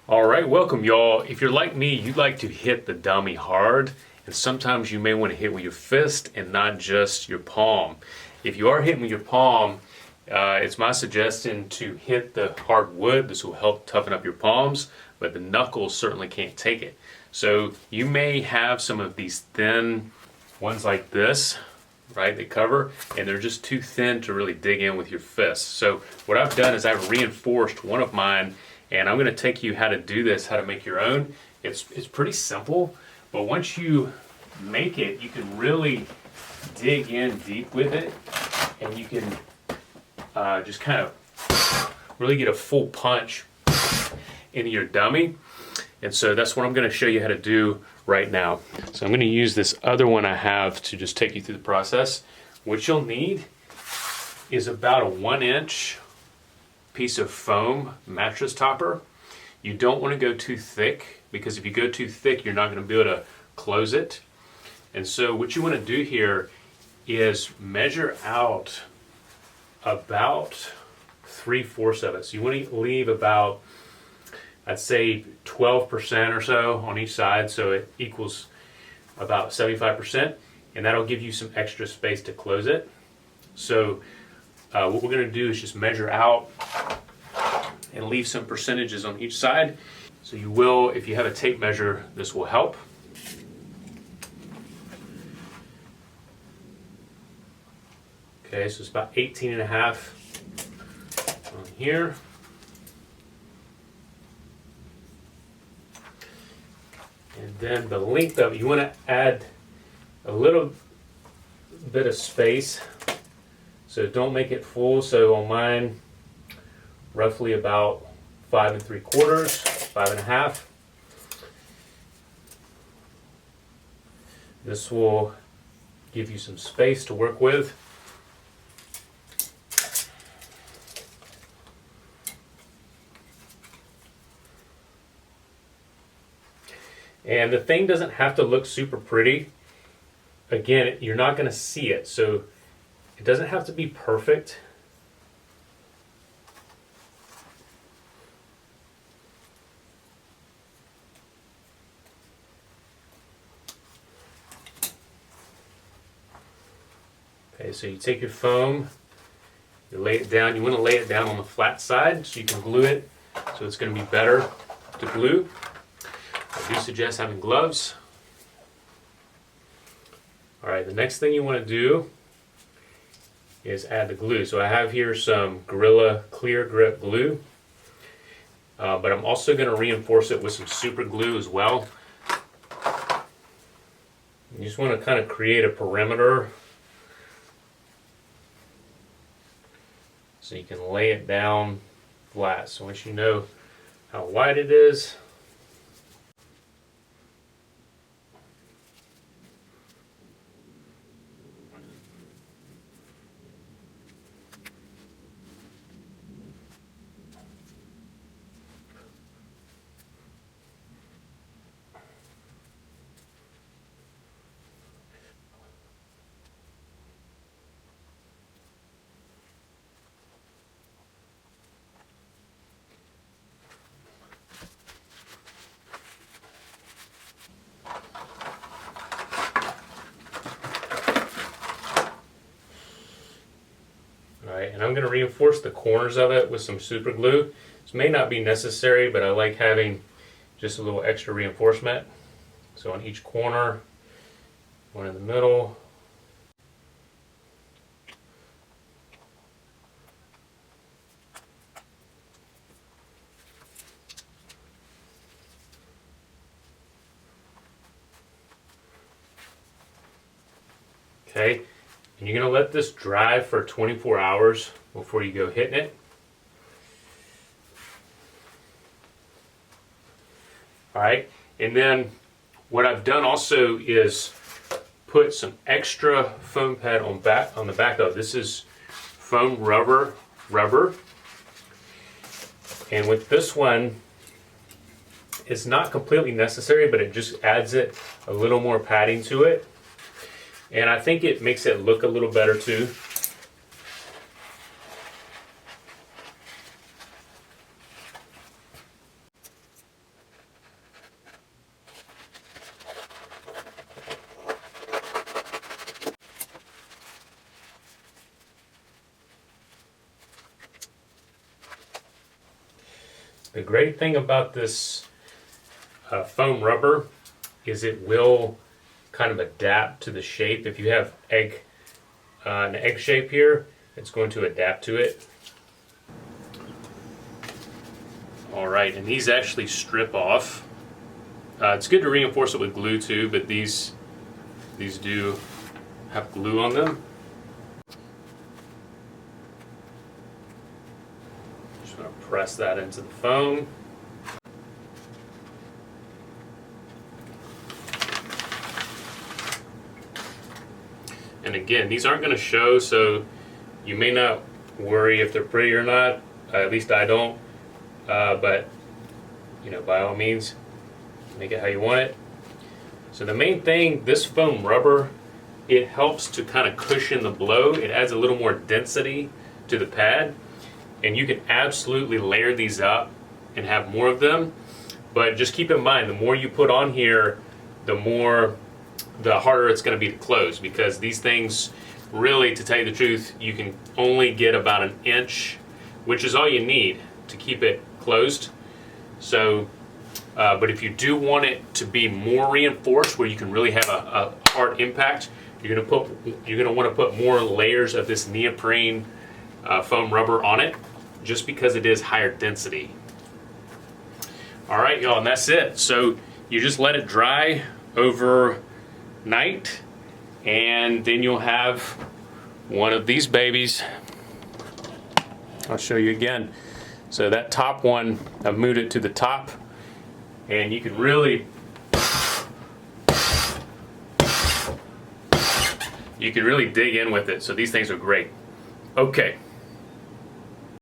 All right, welcome y'all. If you're like me, you like to hit the dummy hard, and sometimes you may want to hit with your fist and not just your palm. If you are hitting with your palm, it's my suggestion to hit the hard wood. This will help toughen up your palms, but the knuckles certainly can't take it. So you may have some of these thin ones like this, right, they cover, and they're just too thin to really dig in with your fist. So what I've done is I've reinforced one of mine, and I'm going to take you how to do this, how to make your own. It's pretty simple, but once you make it, you can really dig in deep with it, and you can just kind of really get a full punch into your dummy. And so that's what I'm going to show you how to do right now. So I'm going to use this other one I have to just take you through the process. What you'll need is about a 1-inch piece of foam mattress topper. You don't want to go too thick, because if you go too thick, you're not going to be able to close it. And so what you want to do here is measure out about 3/4 of it. So you want to leave about, I'd say 12% or so on each side, so it equals about 75%, and that'll give you some extra space to close it. So what we're going to do is just measure out and leave some percentages on each side. So you will, if you have a tape measure, this will help. Okay, so it's about 18.5 on here. And then the length of it, you want to add a little bit of space. So don't make it full. So on mine, roughly about 5 3/4, 5.5. This will give you some space to work with. And the thing doesn't have to look super pretty. Again, you're not going to see it, so it doesn't have to be perfect. Okay, so you take your foam, you lay it down. You want to lay it down on the flat side so you can glue it, so it's going to be better to glue. I do suggest having gloves. All right, the next thing you want to do is add the glue. So I have here some Gorilla Clear Grip glue, but I'm also going to reinforce it with some super glue as well. You just want to kind of create a perimeter so you can lay it down flat. So once you know how wide it is, and I'm going to reinforce the corners of it with some super glue. This may not be necessary, but I like having just a little extra reinforcement. So on each corner, one in the middle. Okay. And you're going to let this dry for 24 hours before you go hitting it. All right, and then what I've done also is put some extra foam pad on the back of it. This is foam rubber. And with this one, it's not completely necessary, but it just adds it a little more padding to it. And I think it makes it look a little better too. The great thing about this foam rubber is it will kind of adapt to the shape. If you have an egg shape here, it's going to adapt to it. Alright, and these actually strip off. It's good to reinforce it with glue too, but these do have glue on them. Just going to press that into the foam. And again, these aren't going to show, so you may not worry if they're pretty or not. At least I don't. But, you know, by all means, make it how you want it. So the main thing, this foam rubber, it helps to kind of cushion the blow. It adds a little more density to the pad. And you can absolutely layer these up and have more of them. But just keep in mind, the more you put on here, the harder it's going to be to close, because these things, really, to tell you the truth, you can only get about an inch, which is all you need to keep it closed. So, but if you do want it to be more reinforced, where you can really have a hard impact, you're going to want to put more layers of this neoprene foam rubber on it, just because it is higher density. All right, y'all, and that's it. So you just let it dry overnight, and then you'll have one of these babies. I'll show you again. So that top one, I've moved it to the top, and you can really dig in with it. So these things are great. Okay.